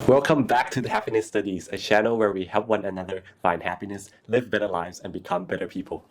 Welcome back to the Happiness Studies, a channel where we help one another find happiness, live better lives, and become better people.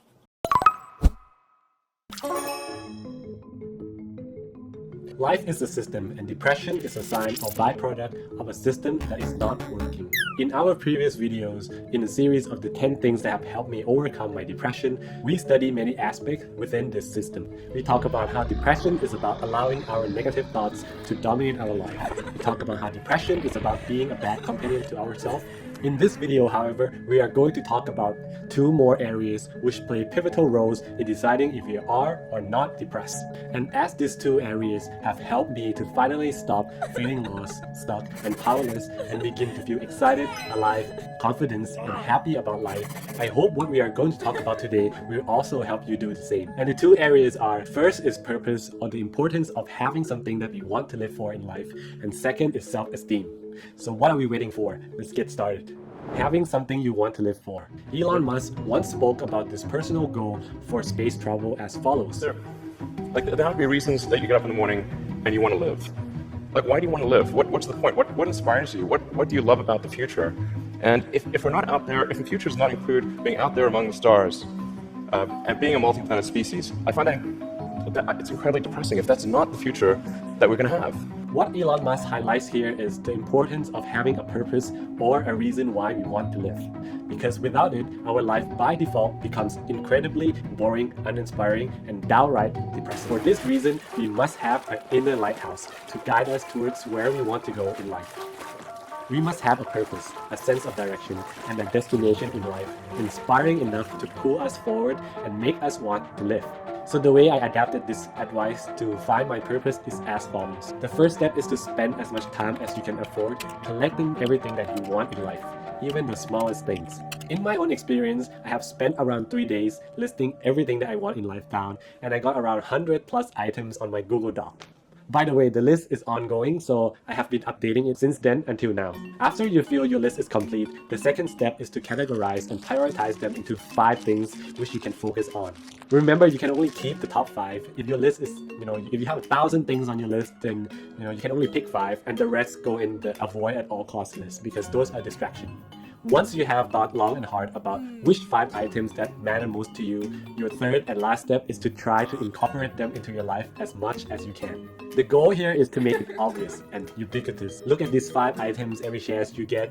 Life is a system, and depression is a sign or byproduct of a system that is not working. In our previous videos, in a series of the 10 things that have helped me overcome my depression, we study many aspects within this system. We talk about how depression is about allowing our negative thoughts to dominate our life. We talk about how depression is about being a bad companion to ourselves. In this video, however, we are going to talk about two more areas which play pivotal roles in deciding if you are or not depressed. And as these two areas have helped me to finally stop feeling lost, stuck, and powerless and begin to feel excited, alive, confident, and happy about life, I hope what we are going to talk about today will also help you do the same. And the two areas are, first is purpose, or the importance of having something that we want to live for in life, and second is self-esteem. So what are we waiting for? Let's get started. Having something you want to live for. Elon Musk once spoke about this personal goal for space travel as follows. There have to be reasons that you get up in the morning and you want to live. Like, why do you want to live? What's the point? What inspires you? What do you love about the future? And if we're not out there, if the future does not include being out there among the stars and being a multi-planet species, I find that it's incredibly depressing if that's not the future that we're going to have. What Elon Musk highlights here is the importance of having a purpose or a reason why we want to live. Because without it, our life by default becomes incredibly boring, uninspiring, and downright depressing. For this reason, we must have an inner lighthouse to guide us towards where we want to go in life. We must have a purpose, a sense of direction, and a destination in life, inspiring enough to pull us forward and make us want to live. So the way I adapted this advice to find my purpose is as follows. The first step is to spend as much time as you can afford collecting everything that you want in life, even the smallest things. In my own experience, I have spent around 3 days listing everything that I want in life down, and I got around 100 plus items on my Google Doc. By the way, the list is ongoing, so I have been updating it since then until now. After you feel your list is complete, the second step is to categorize and prioritize them into 5 things which you can focus on. Remember, you can only keep the top 5. If your list is, if you have 1,000 things on your list, then you can only pick 5, and the rest go in the avoid at all costs list because those are distractions. Once you have thought long and hard about which 5 items that matter most to you, your third and last step is to try to incorporate them into your life as much as you can. The goal here is to make it obvious and ubiquitous. Look at these 5 items every chance you get.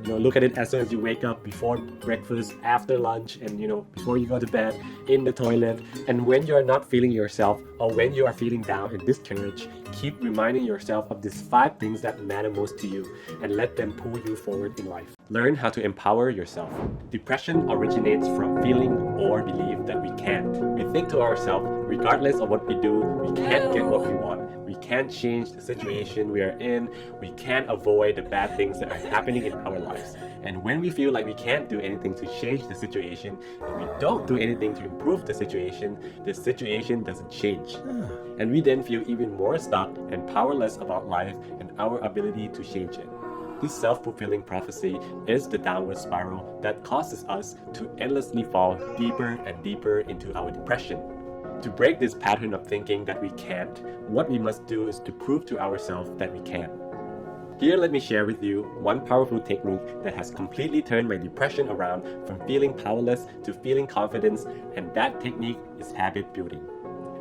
Look at it as soon as you wake up, before breakfast, after lunch, and before you go to bed, in the toilet. And when you are not feeling yourself, or when you are feeling down and discouraged, keep reminding yourself of these 5 things that matter most to you and let them pull you forward in life. Learn how to empower yourself. Depression originates from feeling or belief that we can't. We think to ourselves, regardless of what we do, we can't get what we want. We can't change the situation we are in. We can't avoid the bad things that are happening in our lives. And when we feel like we can't do anything to change the situation, and we don't do anything to improve the situation doesn't change. And we then feel even more stuck and powerless about life and our ability to change it. This self-fulfilling prophecy is the downward spiral that causes us to endlessly fall deeper and deeper into our depression. To break this pattern of thinking that we can't, what we must do is to prove to ourselves that we can. Here, let me share with you one powerful technique that has completely turned my depression around from feeling powerless to feeling confidence, and that technique is habit building.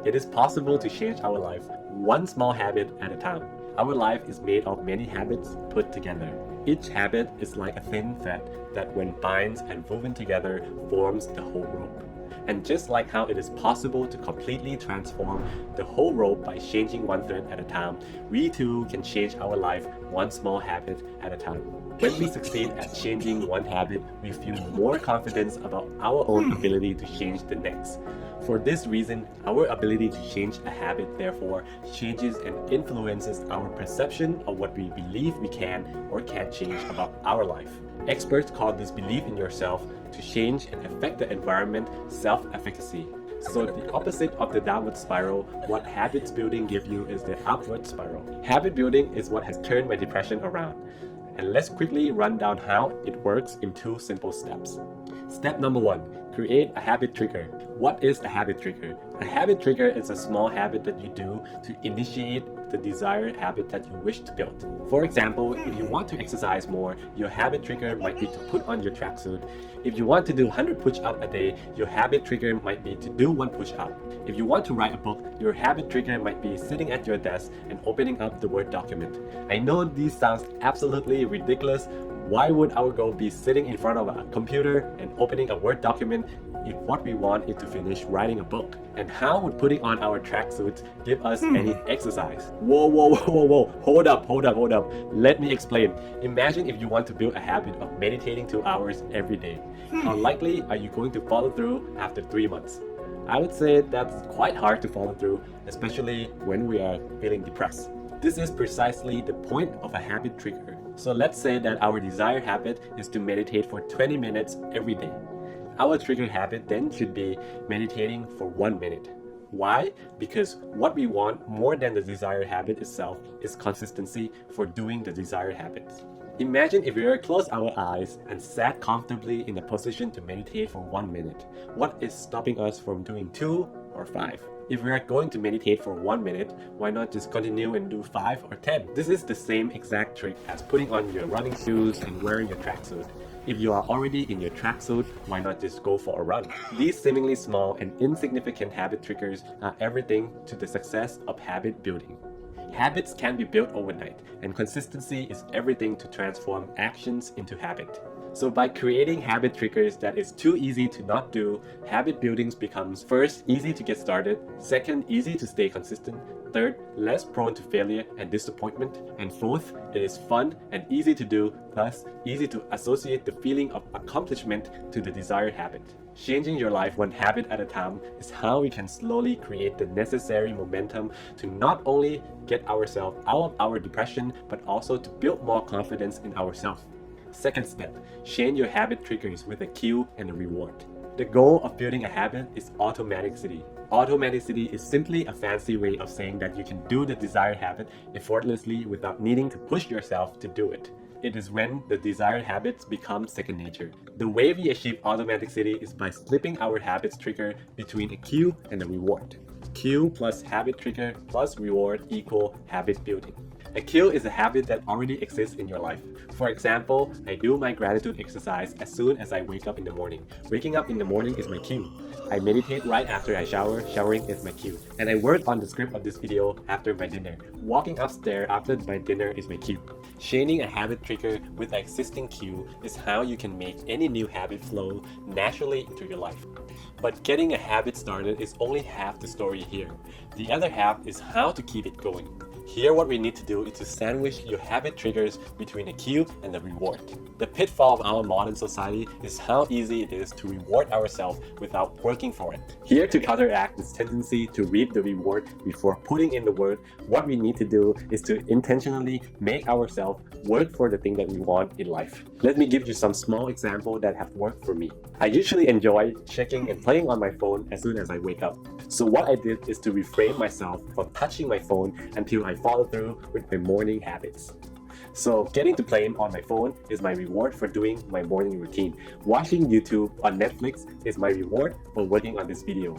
It is possible to change our life one small habit at a time. Our life is made of many habits put together. Each habit is like a thin thread that when binds and woven together forms the whole rope. And just like how it is possible to completely transform the whole rope by changing one thread at a time, we too can change our life one small habit at a time. When we succeed at changing one habit, we feel more confidence about our own ability to change the next. For this reason, our ability to change a habit therefore changes and influences our perception of what we believe we can or can't change about our life. Experts call this belief in yourself to change and affect the environment self-efficacy. So the opposite of the downward spiral, what habits building give you is the upward spiral. Habit building is what has turned my depression around. And let's quickly run down how it works in 2 simple steps. Step number 1, Create a habit trigger. What is a habit trigger? A habit trigger is a small habit that you do to initiate the desired habit that you wish to build. For example, if you want to exercise more, your habit trigger might be to put on your tracksuit. If you want to do 100 push-ups a day, your habit trigger might be to do 1 push-up. If you want to write a book, your habit trigger might be sitting at your desk and opening up the Word document. I know these sounds absolutely ridiculous. Why would our goal be sitting in front of a computer and opening a Word document if what we want is to finish writing a book? And how would putting on our tracksuits give us any exercise? Whoa. Hold up. Let me explain. Imagine if you want to build a habit of meditating 2 hours every day. How likely are you going to follow through after 3 months? I would say that's quite hard to follow through, especially when we are feeling depressed. This is precisely the point of a habit trigger. So let's say that our desired habit is to meditate for 20 minutes every day. Our trigger habit then should be meditating for 1 minute. Why? Because what we want more than the desired habit itself is consistency for doing the desired habits. Imagine if we were to close our eyes and sat comfortably in a position to meditate for 1 minute. What is stopping us from doing 2 or 5? If we are going to meditate for 1 minute, why not just continue and do 5 or 10? This is the same exact trick as putting on your running shoes and wearing your tracksuit. If you are already in your tracksuit, why not just go for a run? These seemingly small and insignificant habit triggers are everything to the success of habit building. Habits can be built overnight, and consistency is everything to transform actions into habit. So by creating habit triggers that is too easy to not do, habit building becomes first, easy to get started, second, easy to stay consistent, third, less prone to failure and disappointment, and fourth, it is fun and easy to do, thus easy to associate the feeling of accomplishment to the desired habit. Changing your life one habit at a time is how we can slowly create the necessary momentum to not only get ourselves out of our depression, but also to build more confidence in ourselves. Second step, change your habit triggers with a cue and a reward. The goal of building a habit is automaticity. Automaticity is simply a fancy way of saying that you can do the desired habit effortlessly without needing to push yourself to do it. It is when the desired habits become second nature. The way we achieve automaticity is by slipping our habits trigger between a cue and a reward. Cue plus habit trigger plus reward equal habit building. A cue is a habit that already exists in your life. For example, I do my gratitude exercise as soon as I wake up in the morning. Waking up in the morning is my cue. I meditate right after I shower. Showering is my cue. And I work on the script of this video after my dinner. Walking upstairs after my dinner is my cue. Chaining a habit trigger with an existing cue is how you can make any new habit flow naturally into your life. But getting a habit started is only half the story here. The other half is how to keep it going. Here what we need to do is to sandwich your habit triggers between the cue and the reward. The pitfall of our modern society is how easy it is to reward ourselves without working for it. Here to counteract this tendency to reap the reward before putting in the work, what we need to do is to intentionally make ourselves work for the thing that we want in life. Let me give you some small examples that have worked for me. I usually enjoy checking and playing on my phone as soon as I wake up. So what I did is to refrain myself from touching my phone until I follow through with my morning habits. So getting to playing on my phone is my reward for doing my morning routine. Watching YouTube on Netflix is my reward for working on this video.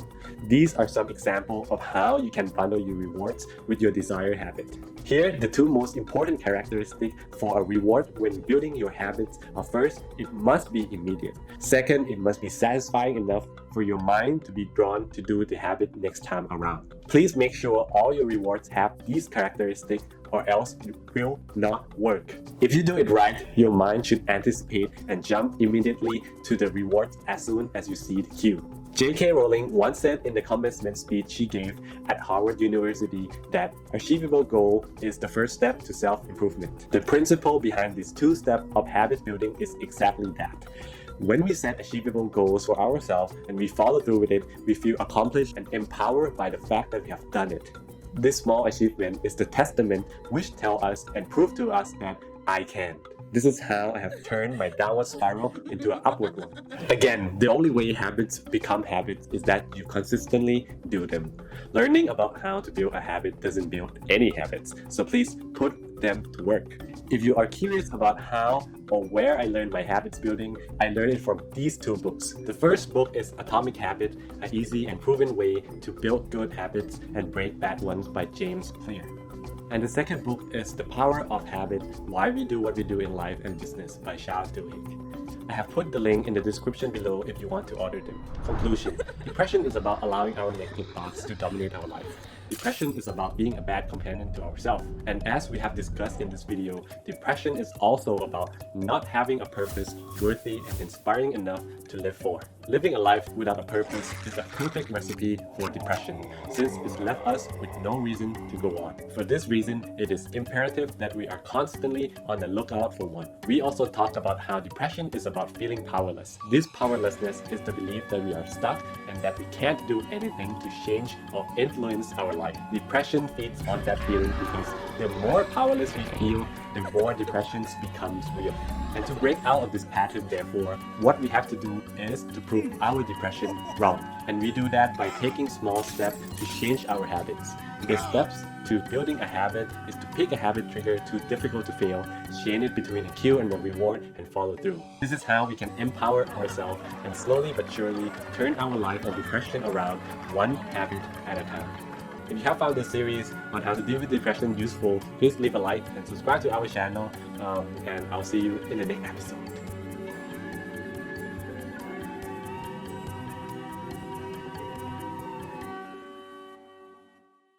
These are some examples of how you can bundle your rewards with your desired habit. Here, the two most important characteristics for a reward when building your habits are first, it must be immediate. Second, it must be satisfying enough for your mind to be drawn to do the habit next time around. Please make sure all your rewards have these characteristics or else it will not work. If you do it right, your mind should anticipate and jump immediately to the rewards as soon as you see the cue. J.K. Rowling once said in the commencement speech she gave at Harvard University that achievable goal is the first step to self-improvement. The principle behind these two steps of habit building is exactly that. When we set achievable goals for ourselves and we follow through with it, we feel accomplished and empowered by the fact that we have done it. This small achievement is the testament which tell us and prove to us that I can. This is how I have turned my downward spiral into an upward one. Again, the only way habits become habits is that you consistently do them. Learning about how to build a habit doesn't build any habits, so please put them to work. If you are curious about how or where I learned my habits building, I learned it from these two books. The first book is Atomic Habit, an easy and proven way to build good habits and break bad ones by James Clear. And the second book is The Power of Habit, Why We Do What We Do in Life and Business by Charles Duhigg. I have put the link in the description below if you want to order them. Conclusion: depression is about allowing our negative thoughts to dominate our life. Depression is about being a bad companion to ourselves. And as we have discussed in this video, depression is also about not having a purpose worthy and inspiring enough to live for. Living a life without a purpose is a perfect recipe for depression, since it's left us with no reason to go on. For this reason, it is imperative that we are constantly on the lookout for one. We also talked about how depression is about feeling powerless. This powerlessness is the belief that we are stuck and that we can't do anything to change or influence our life. Depression feeds on that feeling because the more powerless we feel, the more depression becomes real. And to break out of this pattern, therefore, what we have to do is to prove our depression wrong. And we do that by taking small steps to change our habits. The steps to building a habit is to pick a habit trigger too difficult to fail, chain it between a cue and a reward, and follow through. This is how we can empower ourselves and slowly but surely turn our life and depression around one habit at a time. If you have found this series on how to deal with depression useful, please leave a like and subscribe to our channel, and I'll see you in the next episode.